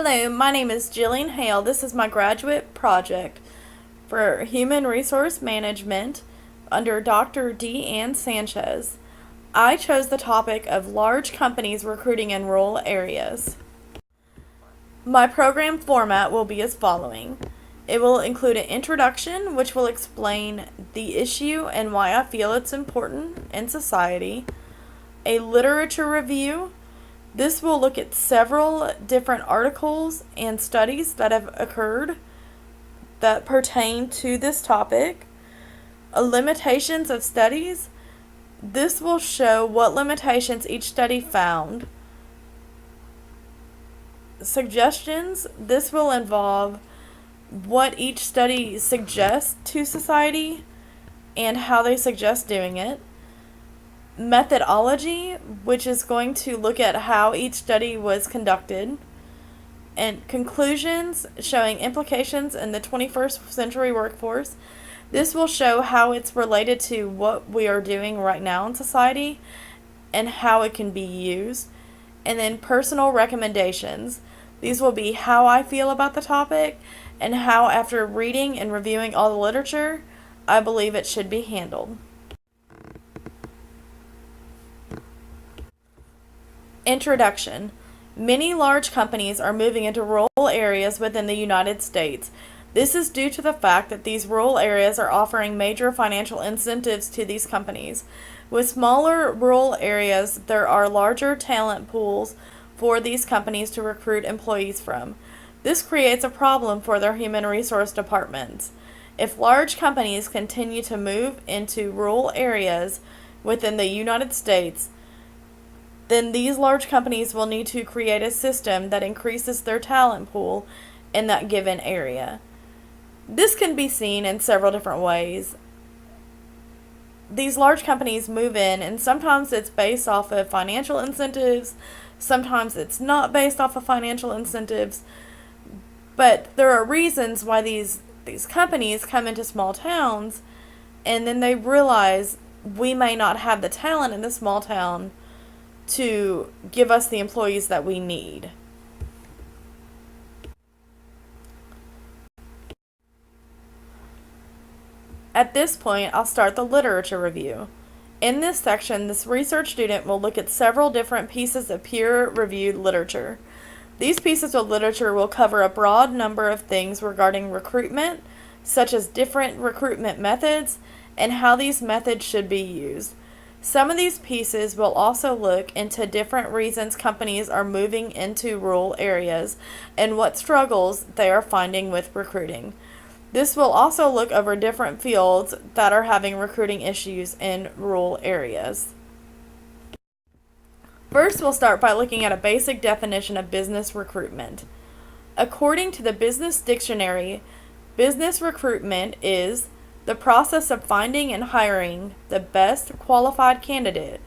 Hello, my name is Jillian Hale. This is my graduate project for Human Resource Management under Dr. Deanne Sanchez. I chose the topic of large companies recruiting in rural areas. My program format will be as following. It will include an introduction, which will explain the issue and why I feel it's important in society, a literature review. This will look at several different articles and studies that have occurred that pertain to this topic. Limitations of studies. This will show what limitations each study found. Suggestions. This will involve what each study suggests to society and how they suggest doing it. Methodology, which is going to look at how each study was conducted, and conclusions showing implications in the 21st century workforce. This will show how it's related to what we are doing right now in society and how it can be used. And then personal recommendations. These will be how I feel about the topic and how, after reading and reviewing all the literature, I believe it should be handled. Introduction. Many large companies are moving into rural areas within the United States. This is due to the fact that these rural areas are offering major financial incentives to these companies. With smaller rural areas, there are larger talent pools for these companies to recruit employees from. This creates a problem for their human resource departments. If large companies continue to move into rural areas within the United States, then these large companies will need to create a system that increases their talent pool in that given area. This can be seen in several different ways. These large companies move in, and sometimes it's based off of financial incentives, sometimes it's not based off of financial incentives, but there are reasons why these companies come into small towns, and then they realize we may not have the talent in the small town to give us the employees that we need. At this point, I'll start the literature review. In this section, this research student will look at several different pieces of peer-reviewed literature. These pieces of literature will cover a broad number of things regarding recruitment, such as different recruitment methods and how these methods should be used. Some of these pieces will also look into different reasons companies are moving into rural areas and what struggles they are finding with recruiting. This will also look over different fields that are having recruiting issues in rural areas. First, we'll start by looking at a basic definition of business recruitment. According to the Business Dictionary, business recruitment is the process of finding and hiring the best qualified candidate.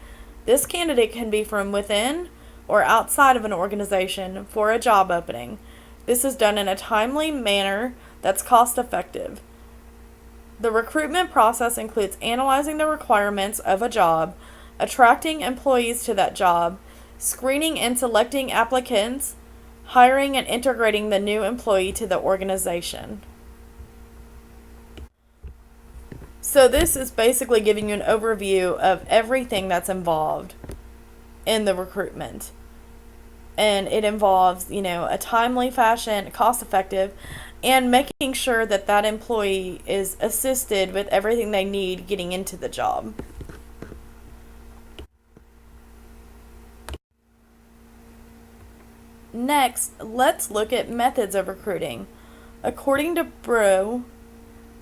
This candidate can be from within or outside of an organization for a job opening. This is done in a timely manner that's cost effective. The recruitment process includes analyzing the requirements of a job, attracting employees to that job, screening and selecting applicants, hiring and integrating the new employee to the organization. So this is basically giving you an overview of everything that's involved in the recruitment. And it involves, a timely fashion, cost effective, and making sure that that employee is assisted with everything they need getting into the job. Next, let's look at methods of recruiting. According to Brew,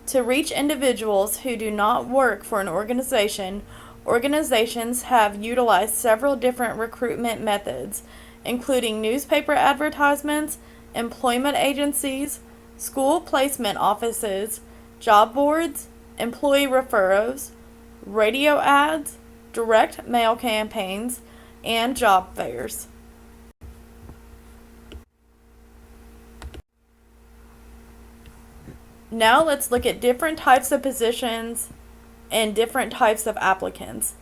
to reach individuals who do not work for an organization, organizations have utilized several different recruitment methods, including newspaper advertisements, employment agencies, school placement offices, job boards, employee referrals, radio ads, direct mail campaigns, and job fairs. Now let's look at different types of positions and different types of applicants.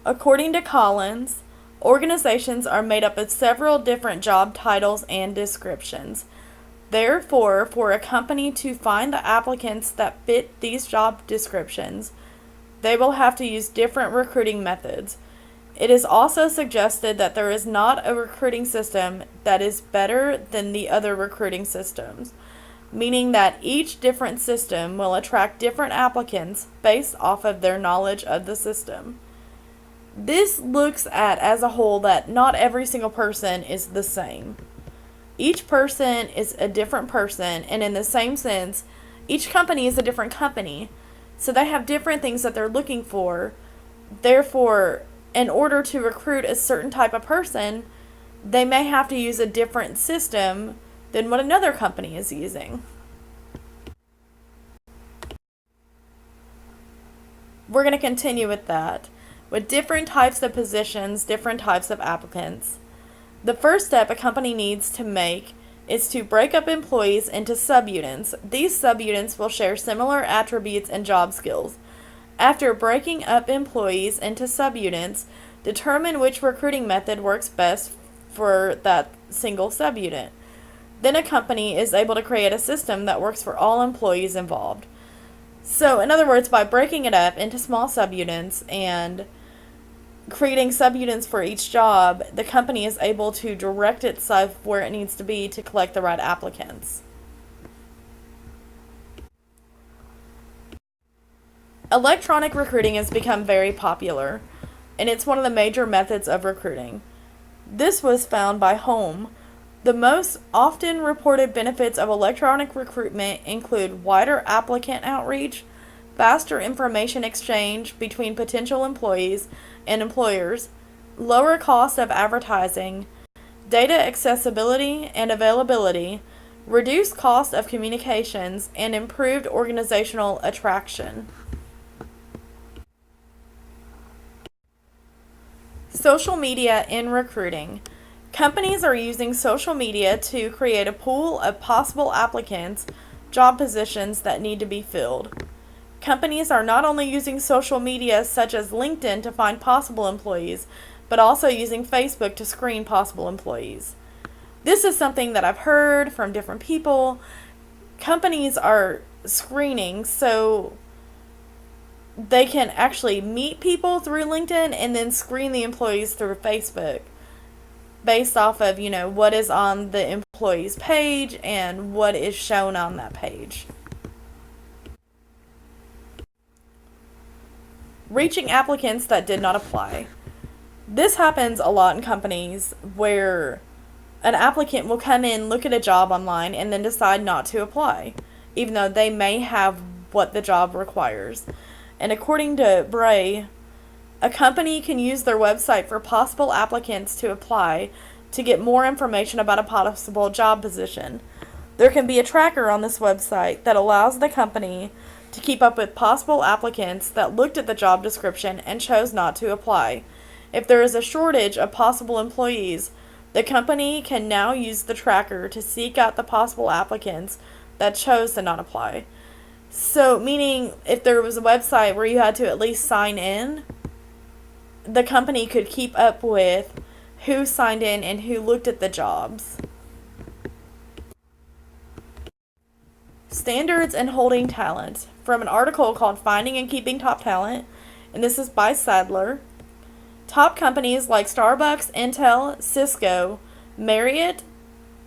According to Collins, Organizations are made up of several different job titles and descriptions. Therefore, for a company to find the applicants that fit these job descriptions, they will have to use different recruiting methods. It is also suggested that there is not a recruiting system that is better than the other recruiting systems, meaning that each different system will attract different applicants based off of their knowledge of the system. This looks at as a whole that not every single person is the same. Each person is a different person, and in the same sense, each company is a different company. So they have different things that they're looking for. Therefore, in order to recruit a certain type of person, they may have to use a different system than what another company is using. We're going to continue with that. With different types of positions, different types of applicants. The first step a company needs to make is to break up employees into subunits. These subunits will share similar attributes and job skills. After breaking up employees into subunits, determine which recruiting method works best for that single subunit. Then a company is able to create a system that works for all employees involved. So, in other words, by breaking it up into small subunits and creating subunits for each job, the company is able to direct itself where it needs to be to collect the right applicants. Electronic recruiting has become very popular, and it's one of the major methods of recruiting. This was found by Home. The most often reported benefits of electronic recruitment include wider applicant outreach, faster information exchange between potential employees and employers, lower cost of advertising, data accessibility and availability, reduced cost of communications, and improved organizational attraction. Social media in recruiting. Companies are using social media to create a pool of possible applicants, job positions that need to be filled. Companies are not only using social media such as LinkedIn to find possible employees, but also using Facebook to screen possible employees. This is something that I've heard from different people. Companies are screening so they can actually meet people through LinkedIn and then screen the employees through Facebook based off of, what is on the employee's page and what is shown on that page. Reaching applicants that did not apply. This happens a lot in companies where an applicant will come in, look at a job online, and then decide not to apply, even though they may have what the job requires. And according to Bray, a company can use their website for possible applicants to apply to get more information about a possible job position. There can be a tracker on this website that allows the company to keep up with possible applicants that looked at the job description and chose not to apply. If there is a shortage of possible employees, the company can now use the tracker to seek out the possible applicants that chose to not apply. So, meaning if there was a website where you had to at least sign in, the company could keep up with who signed in and who looked at the jobs. Standards in holding talent. From an article called Finding and Keeping Top Talent, and this is by Sadler. Top companies like Starbucks, Intel, Cisco, Marriott,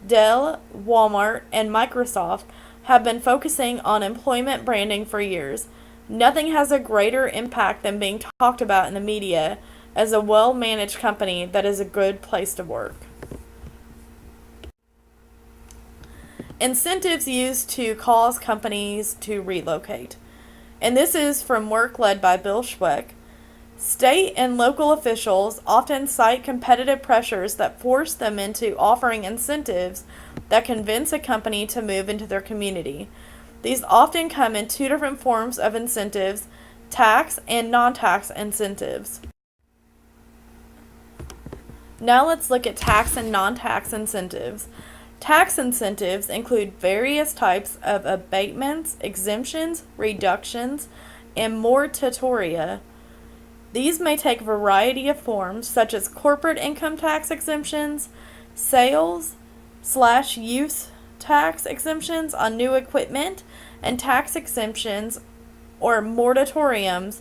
Dell, Walmart, and Microsoft have been focusing on employment branding for years. Nothing has a greater impact than being talked about in the media as a well-managed company that is a good place to work. Incentives used to cause companies to relocate. And this is from work led by Bill Schweck. State and local officials often cite competitive pressures that force them into offering incentives that convince a company to move into their community. These often come in two different forms of incentives, tax and non-tax incentives. Now let's look at tax and non-tax incentives. Tax incentives include various types of abatements, exemptions, reductions, and moratoria. These may take a variety of forms, such as corporate income tax exemptions, sales/use tax exemptions on new equipment, and tax exemptions or moratoriums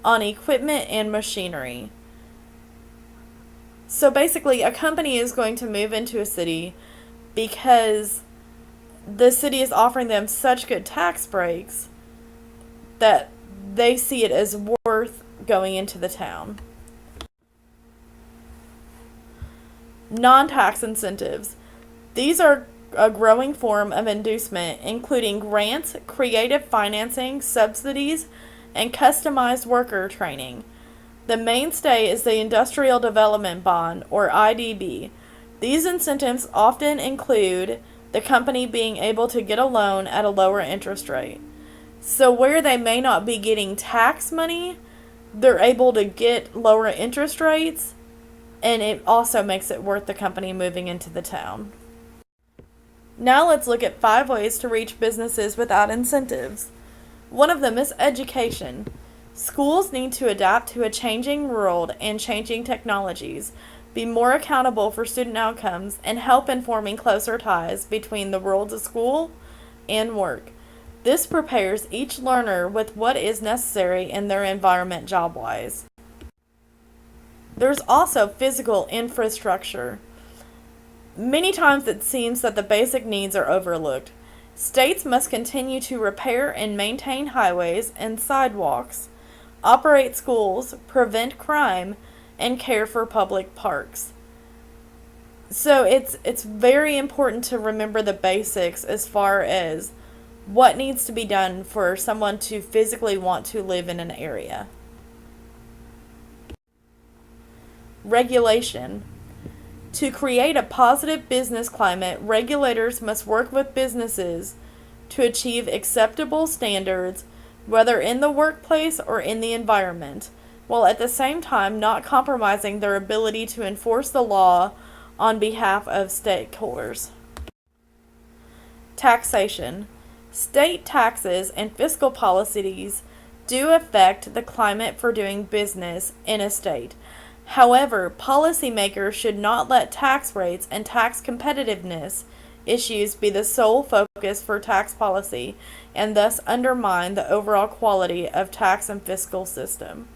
on equipment and machinery. So basically, a company is going to move into a city because the city is offering them such good tax breaks that they see it as worth going into the town. Non-tax incentives. These are a growing form of inducement, including grants, creative financing, subsidies, and customized worker training. The mainstay is the Industrial Development Bond, or IDB. These incentives often include the company being able to get a loan at a lower interest rate. So where they may not be getting tax money, they're able to get lower interest rates, and it also makes it worth the company moving into the town. Now let's look at 5 ways to reach businesses without incentives. One of them is education. Schools need to adapt to a changing world and changing technologies, be more accountable for student outcomes, and help in forming closer ties between the worlds of school and work. This prepares each learner with what is necessary in their environment job-wise. There's also physical infrastructure. Many times it seems that the basic needs are overlooked. States must continue to repair and maintain highways and sidewalks, operate schools, prevent crime, and care for public parks. So it's very important to remember the basics as far as what needs to be done for someone to physically want to live in an area. Regulation. To create a positive business climate, regulators must work with businesses to achieve acceptable standards, whether in the workplace or in the environment, while at the same time not compromising their ability to enforce the law on behalf of stakeholders. Taxation. State taxes and fiscal policies do affect the climate for doing business in a state. However, policymakers should not let tax rates and tax competitiveness issues be the sole focus for tax policy and thus undermine the overall quality of tax and fiscal system.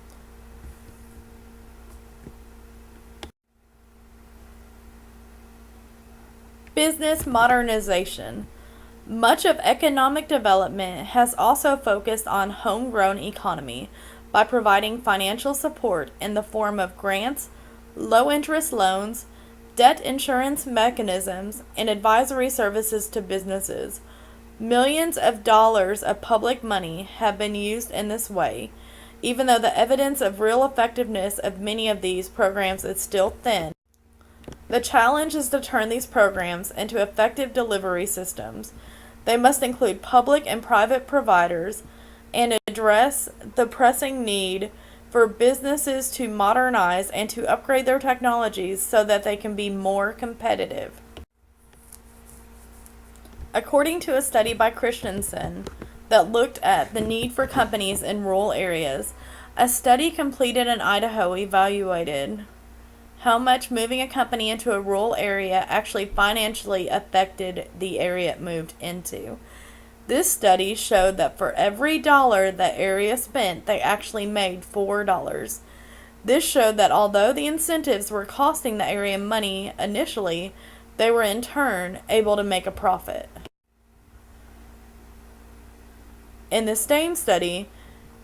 Business modernization. Much of economic development has also focused on homegrown economy by providing financial support in the form of grants, low-interest loans, debt insurance mechanisms, and advisory services to businesses. Millions of dollars of public money have been used in this way, even though the evidence of real effectiveness of many of these programs is still thin. The challenge is to turn these programs into effective delivery systems. They must include public and private providers and address the pressing need for businesses to modernize and to upgrade their technologies so that they can be more competitive. According to a study by Christensen that looked at the need for companies in rural areas, a study completed in Idaho evaluated how much moving a company into a rural area actually financially affected the area it moved into. This study showed that for every dollar the area spent, they actually made $4. This showed that although the incentives were costing the area money initially, they were in turn able to make a profit. In the same study,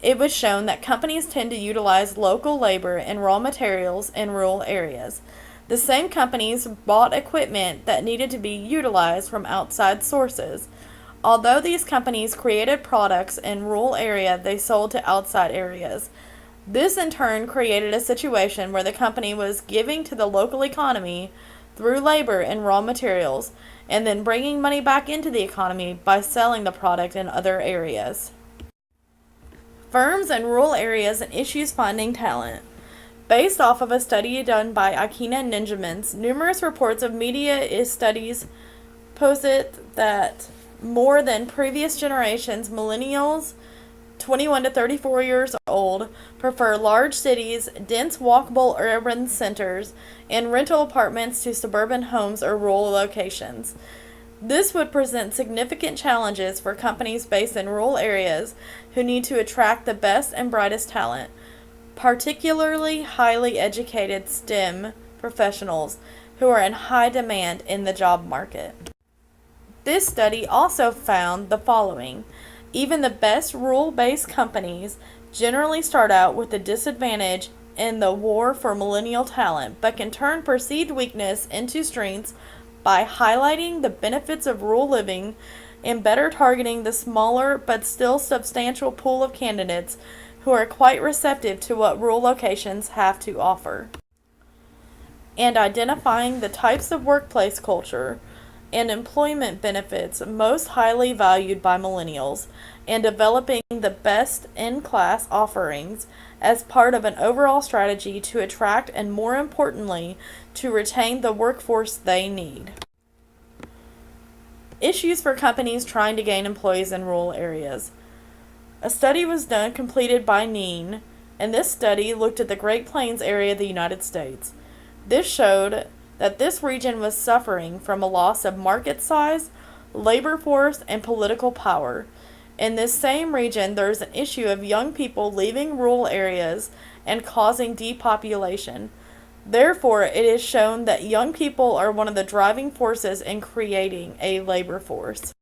it was shown that companies tend to utilize local labor and raw materials in rural areas. The same companies bought equipment that needed to be utilized from outside sources. Although these companies created products in rural area, they sold to outside areas. This in turn created a situation where the company was giving to the local economy through labor and raw materials, and then bringing money back into the economy by selling the product in other areas. Firms in rural areas and issues finding talent. Based off of a study done by Akina and Ninjamans, numerous reports of media studies posit that more than previous generations, millennials 21 to 34 years old, prefer large cities, dense walkable urban centers, and rental apartments to suburban homes or rural locations. This would present significant challenges for companies based in rural areas who need to attract the best and brightest talent, particularly highly educated STEM professionals who are in high demand in the job market. This study also found the following. Even the best rural-based companies generally start out with a disadvantage in the war for millennial talent, but can turn perceived weakness into strengths by highlighting the benefits of rural living and better targeting the smaller but still substantial pool of candidates who are quite receptive to what rural locations have to offer. And identifying the types of workplace culture and employment benefits most highly valued by millennials, and developing the best in-class offerings as part of an overall strategy to attract and, more importantly, to retain the workforce they need. Issues for companies trying to gain employees in rural areas. A study was completed by NEEN, and this study looked at the Great Plains area of the United States. This showed that this region was suffering from a loss of market size, labor force, and political power. In this same region, there is an issue of young people leaving rural areas and causing depopulation. Therefore, it is shown that young people are one of the driving forces in creating a labor force.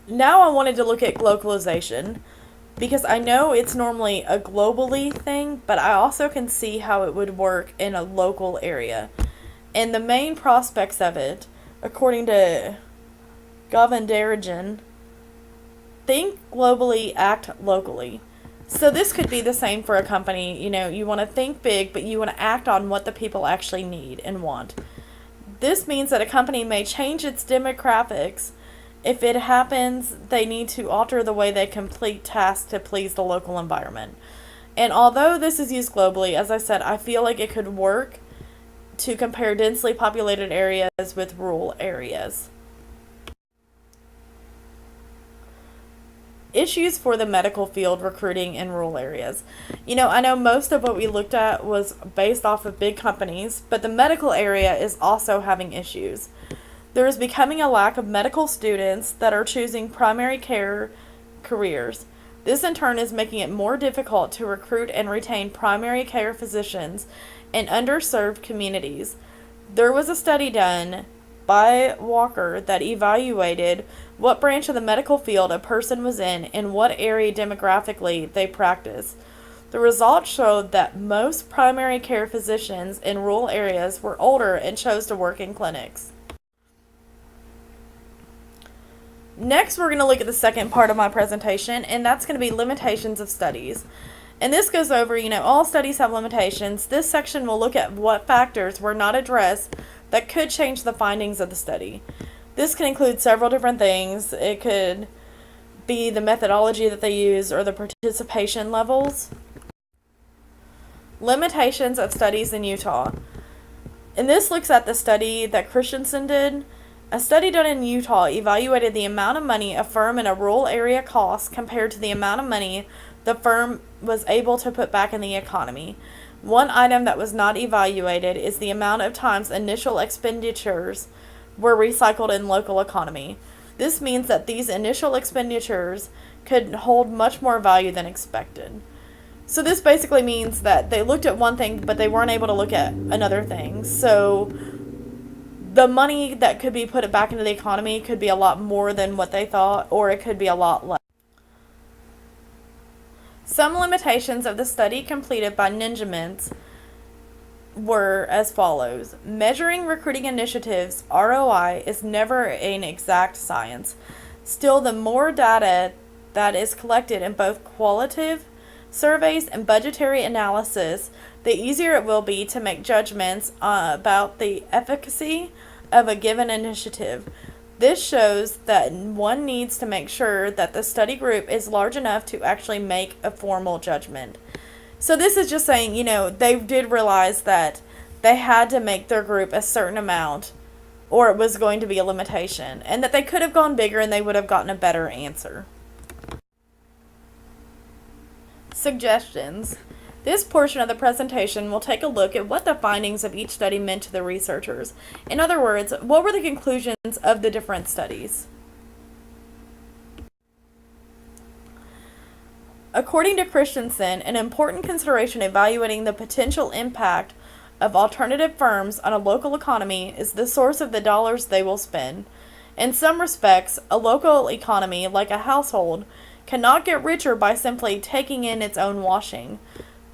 Now I wanted to look at globalization, because I know it's normally a globally thing, but I also can see how it would work in a local area. And the main prospects of it, according to Govindarajan, think globally, act locally. So this could be the same for a company. You want to think big, but you want to act on what the people actually need and want. This means that a company may change its demographics. If it happens, they need to alter the way they complete tasks to please the local environment. And although this is used globally, as I said, I feel like it could work to compare densely populated areas with rural areas. Issues for the medical field recruiting in rural areas. I know most of what we looked at was based off of big companies, but the medical area is also having issues. There is becoming a lack of medical students that are choosing primary care careers. This in turn is making it more difficult to recruit and retain primary care physicians in underserved communities. There was a study done by Walker that evaluated what branch of the medical field a person was in and what area demographically they practiced. The results showed that most primary care physicians in rural areas were older and chose to work in clinics. Next, we're going to look at the second part of my presentation, and that's going to be limitations of studies. And this goes over, all studies have limitations. This section will look at what factors were not addressed that could change the findings of the study. This can include several different things. It could be the methodology that they use or the participation levels. Limitations of studies in Utah. And this looks at the study that Christensen did. A study done in Utah evaluated the amount of money a firm in a rural area costs compared to the amount of money the firm was able to put back in the economy. One item that was not evaluated is the amount of times initial expenditures were recycled in local economy. This means that these initial expenditures could hold much more value than expected. So this basically means that they looked at one thing, but they weren't able to look at another thing. So the money that could be put back into the economy could be a lot more than what they thought, or it could be a lot less. Some limitations of the study completed by Ninjaments were as follows. Measuring recruiting initiatives, ROI, is never an exact science. Still, the more data that is collected in both qualitative surveys and budgetary analysis, the easier it will be to make judgments about the efficacy of a given initiative. This shows that one needs to make sure that the study group is large enough to actually make a formal judgment. So this is just saying, they did realize that they had to make their group a certain amount or it was going to be a limitation, and that they could have gone bigger and they would have gotten a better answer. Suggestions. This portion of the presentation will take a look at what the findings of each study meant to the researchers. In other words, what were the conclusions of the different studies? According to Christensen, an important consideration evaluating the potential impact of alternative firms on a local economy is the source of the dollars they will spend. In some respects, a local economy, like a household, cannot get richer by simply taking in its own washing,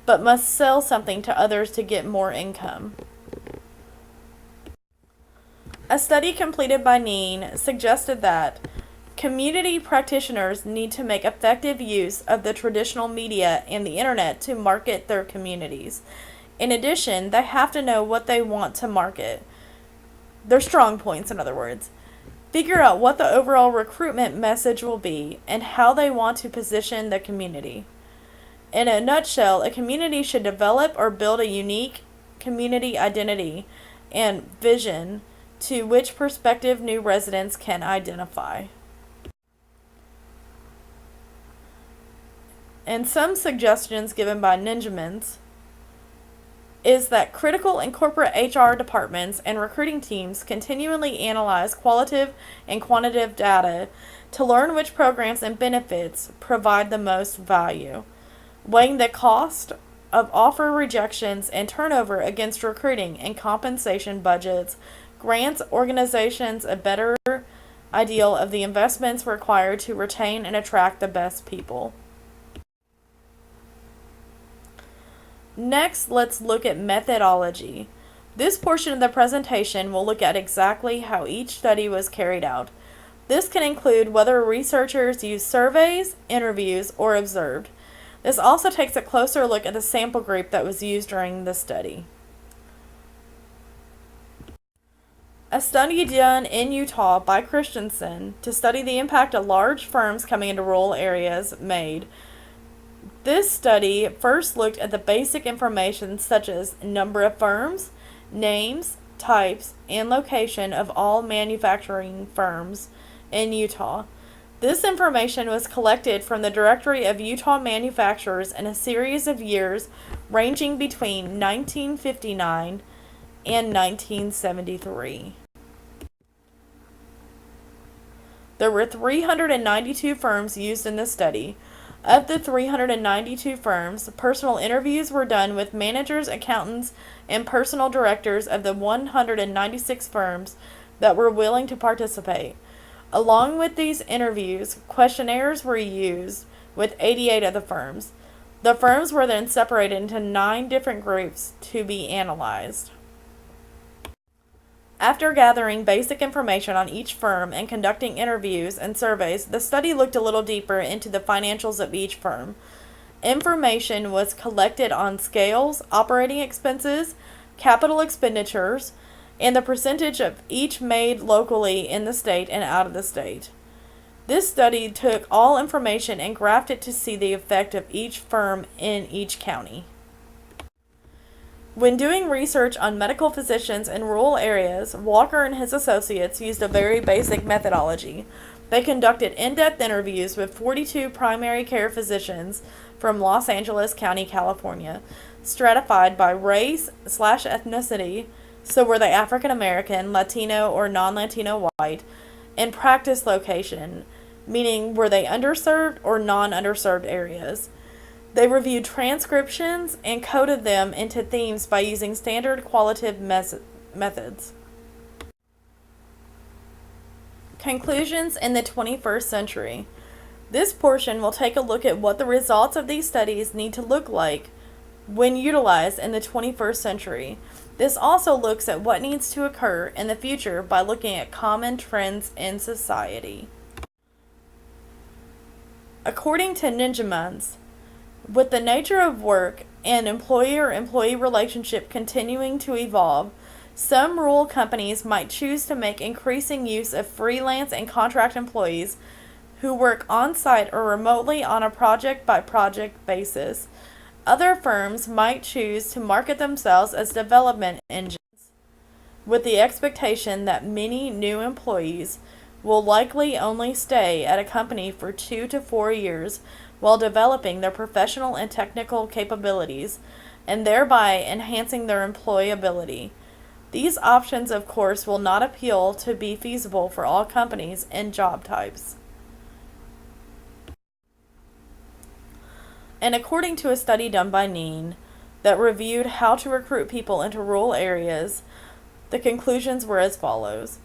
but must sell something to others to get more income. A study completed by Neen suggested that community practitioners need to make effective use of the traditional media and the internet to market their communities. In addition, they have to know what they want to market. Their strong points, in other words. Figure out what the overall recruitment message will be and how they want to position the community. In a nutshell, a community should develop or build a unique community identity and vision to which prospective new residents can identify. And some suggestions given by Ninjamans is that critical and corporate HR departments and recruiting teams continually analyze qualitative and quantitative data to learn which programs and benefits provide the most value, weighing the cost of offer rejections and turnover against recruiting and compensation budgets grants organizations a better ideal of the investments required to retain and attract the best people. Next, let's look at methodology. This portion of the presentation will look at exactly how each study was carried out. This can include whether researchers used surveys, interviews, or observed. This also takes a closer look at the sample group that was used during the study. A study done in Utah by Christensen to study the impact of large firms coming into rural areas made. This study first looked at the basic information such as number of firms, names, types, and location of all manufacturing firms in Utah. This information was collected from the Directory of Utah Manufacturers in a series of years ranging between 1959 and 1973. There were 392 firms used in the study. Of the 392 firms, personal interviews were done with managers, accountants, and personal directors of the 196 firms that were willing to participate. Along with these interviews, questionnaires were used with 88 of the firms. The firms were then separated into 9 different groups to be analyzed. After gathering basic information on each firm and conducting interviews and surveys, the study looked a little deeper into the financials of each firm. Information was collected on scales, operating expenses, capital expenditures, and the percentage of each made locally in the state and out of the state. This study took all information and graphed it to see the effect of each firm in each county. When doing research on medical physicians in rural areas, Walker and his associates used a very basic methodology. They conducted in-depth interviews with 42 primary care physicians from Los Angeles County, California, stratified by race/ethnicity, so were they African American, Latino, or non-Latino white, and practice location, meaning were they underserved or non-underserved areas. They reviewed transcriptions and coded them into themes by using standard qualitative methods. Conclusions in the 21st century. This portion will take a look at what the results of these studies need to look like when utilized in the 21st century. This also looks at what needs to occur in the future by looking at common trends in society. According to Ninjamans, with the nature of work and employer-employee relationship continuing to evolve, some rural companies might choose to make increasing use of freelance and contract employees who work on-site or remotely on a project-by-project basis. Other firms might choose to market themselves as development engines. with the expectation that many new employees will likely only stay at a company for 2 to 4 years while developing their professional and technical capabilities and thereby enhancing their employability. These options, of course, will not appeal to be feasible for all companies and job types. And according to a study done by NEEN that reviewed how to recruit people into rural areas, the conclusions were as follows.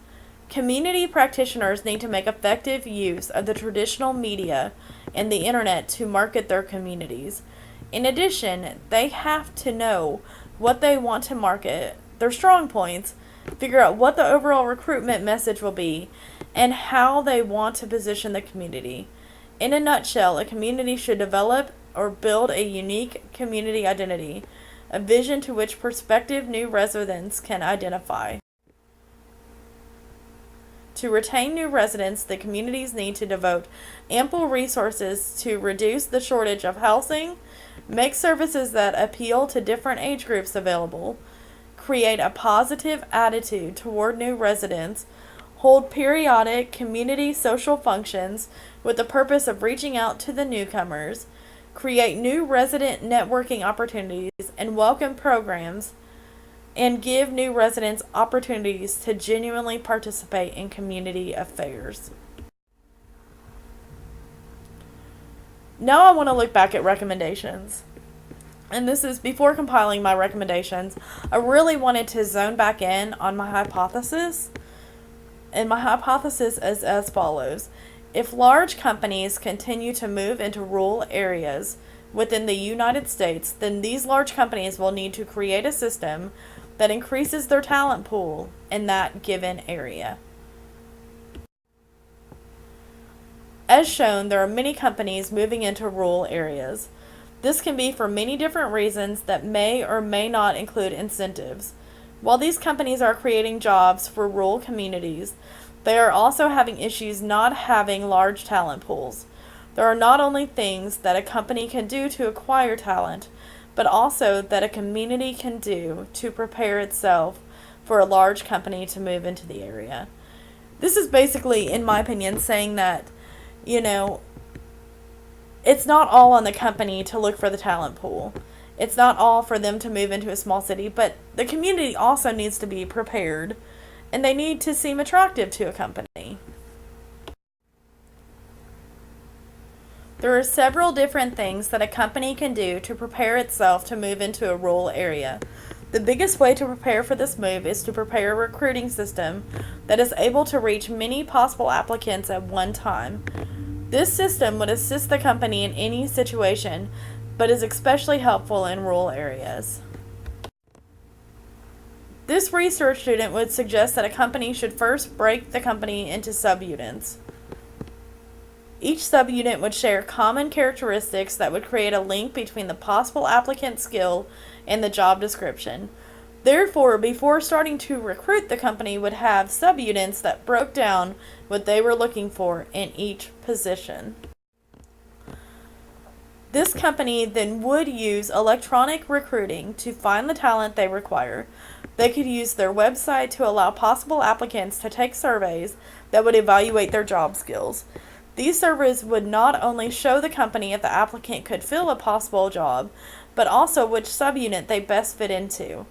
Community practitioners need to make effective use of the traditional media and the internet to market their communities. In addition, they have to know what they want to market, their strong points, figure out what the overall recruitment message will be, and how they want to position the community. In a nutshell, a community should develop or build a unique community identity, a vision to which prospective new residents can identify. To retain new residents, the communities need to devote ample resources to reduce the shortage of housing, make services that appeal to different age groups available, create a positive attitude toward new residents, hold periodic community social functions with the purpose of reaching out to the newcomers, create new resident networking opportunities and welcome programs, and give new residents opportunities to genuinely participate in community affairs. Now I want to look back at recommendations. And this is before compiling my recommendations. I really wanted to zone back in on my hypothesis. And my hypothesis is as follows. If large companies continue to move into rural areas within the United States, then these large companies will need to create a system that increases their talent pool in that given area. As shown, there are many companies moving into rural areas. This can be for many different reasons that may or may not include incentives. While these companies are creating jobs for rural communities, they are also having issues not having large talent pools. There are not only things that a company can do to acquire talent, but also that a community can do to prepare itself for a large company to move into the area. This is basically, in my opinion, saying that, it's not all on the company to look for the talent pool. It's not all for them to move into a small city, but the community also needs to be prepared, and they need to seem attractive to a company. There are several different things that a company can do to prepare itself to move into a rural area. The biggest way to prepare for this move is to prepare a recruiting system that is able to reach many possible applicants at one time. This system would assist the company in any situation, but is especially helpful in rural areas. This research student would suggest that a company should first break the company into subunits. Each subunit would share common characteristics that would create a link between the possible applicant skill and the job description. Therefore, before starting to recruit, the company would have subunits that broke down what they were looking for in each position. This company then would use electronic recruiting to find the talent they require. They could use their website to allow possible applicants to take surveys that would evaluate their job skills. These surveys would not only show the company if the applicant could fill a possible job, but also which subunit they best fit into.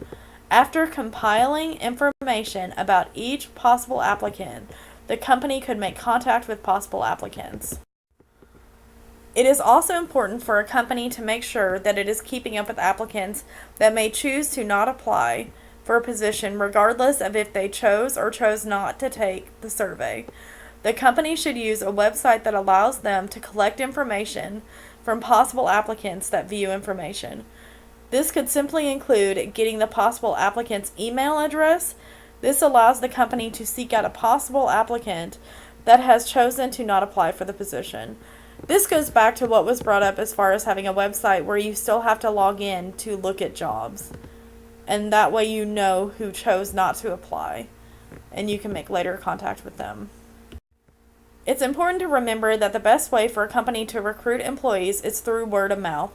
After compiling information about each possible applicant, the company could make contact with possible applicants. It is also important for a company to make sure that it is keeping up with applicants that may choose to not apply for a position regardless of if they chose or chose not to take the survey. The company should use a website that allows them to collect information from possible applicants that view information. This could simply include getting the possible applicant's email address. This allows the company to seek out a possible applicant that has chosen to not apply for the position. This goes back to what was brought up as far as having a website where you still have to log in to look at jobs. And that way you know who chose not to apply, and you can make later contact with them. It's important to remember that the best way for a company to recruit employees is through word of mouth.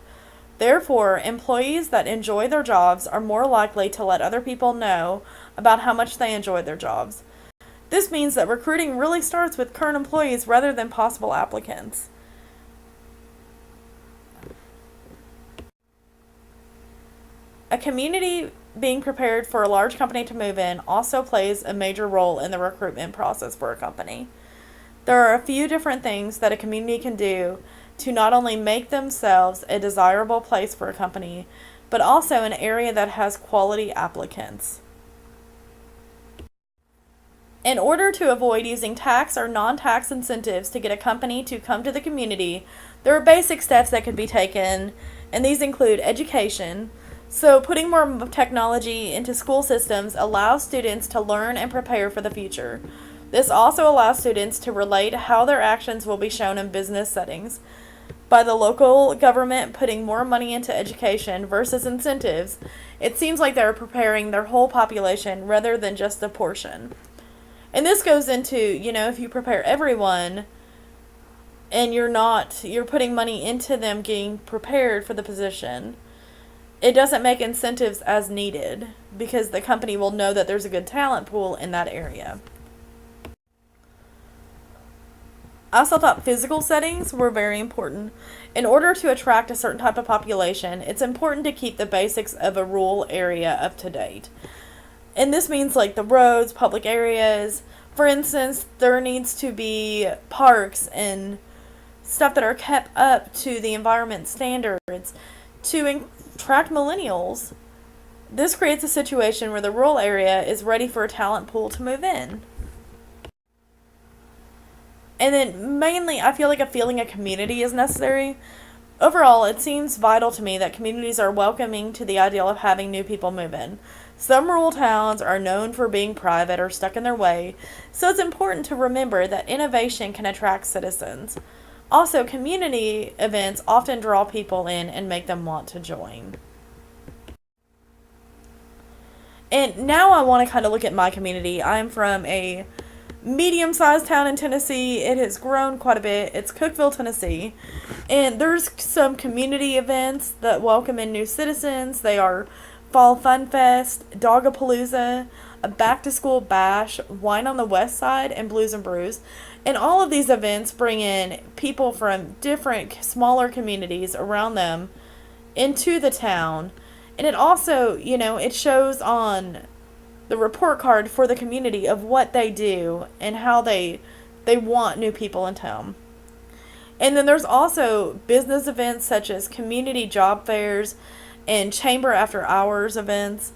Therefore, employees that enjoy their jobs are more likely to let other people know about how much they enjoy their jobs. This means that recruiting really starts with current employees rather than possible applicants. A community being prepared for a large company to move in also plays a major role in the recruitment process for a company. There are a few different things that a community can do to not only make themselves a desirable place for a company, but also an area that has quality applicants. In order to avoid using tax or non-tax incentives to get a company to come to the community, there are basic steps that could be taken, and these include education. So putting more technology into school systems allows students to learn and prepare for the future. This also allows students to relate how their actions will be shown in business settings. By the local government putting more money into education versus incentives, it seems like they're preparing their whole population rather than just a portion. And this goes into, if you prepare everyone and you're putting money into them getting prepared for the position, it doesn't make incentives as needed because the company will know that there's a good talent pool in that area. I also thought physical settings were very important. In order to attract a certain type of population, it's important to keep the basics of a rural area up to date. And this means like the roads, public areas. For instance, there needs to be parks and stuff that are kept up to the environment standards to attract millennials. This creates a situation where the rural area is ready for a talent pool to move in. And then mainly, I feel like a feeling of community is necessary. Overall, it seems vital to me that communities are welcoming to the idea of having new people move in. Some rural towns are known for being private or stuck in their way, so it's important to remember that innovation can attract citizens. Also, community events often draw people in and make them want to join. And now I want to kind of look at my community. I'm from a medium-sized town in Tennessee. It has grown quite a bit. It's Cookeville, Tennessee. And there's some community events that welcome in new citizens. They are Fall Fun Fest, Dogapalooza, a back-to-school bash, Wine on the West Side, and Blues and Brews. And all of these events bring in people from different smaller communities around them into the town. And it also, it shows on the report card for the community of what they do and how they want new people in town. And then there's also business events such as community job fairs and chamber after hours events.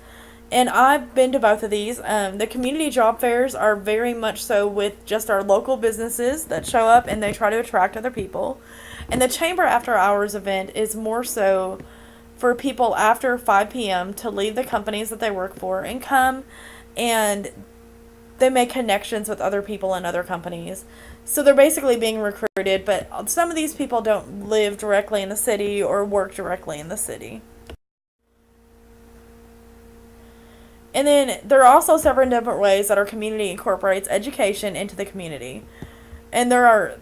And I've been to both of these. The community job fairs are very much so with just our local businesses that show up and they try to attract other people. And the chamber after hours event is more so for people after 5 p.m. to leave the companies that they work for and come, and they make connections with other people in other companies. So they're basically being recruited, but some of these people don't live directly in the city or work directly in the city. And then there are also several different ways that our community incorporates education into the community. And there are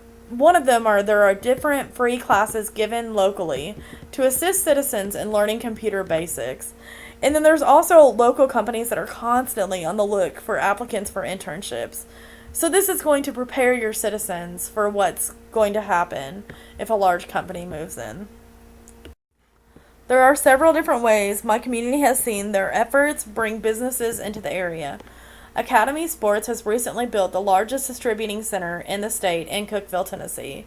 different free classes given locally to assist citizens in learning computer basics. And then there's also local companies that are constantly on the look for applicants for internships. So this is going to prepare your citizens for what's going to happen if a large company moves in. There are several different ways my community has seen their efforts bring businesses into the area. Academy Sports has recently built the largest distributing center in the state in Cookeville, Tennessee.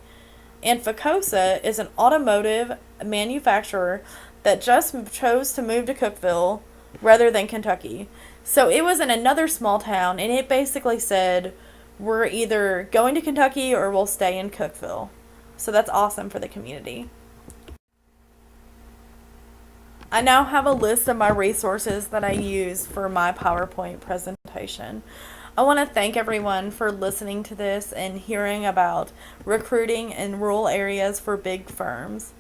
And Ficosa is an automotive manufacturer that just chose to move to Cookeville rather than Kentucky. So it was in another small town, and it basically said, we're either going to Kentucky or we'll stay in Cookeville. So that's awesome for the community. I now have a list of my resources that I use for my PowerPoint presentation. I want to thank everyone for listening to this and hearing about recruiting in rural areas for big firms.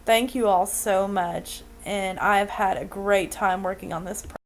Thank you all so much, and I've had a great time working on this project.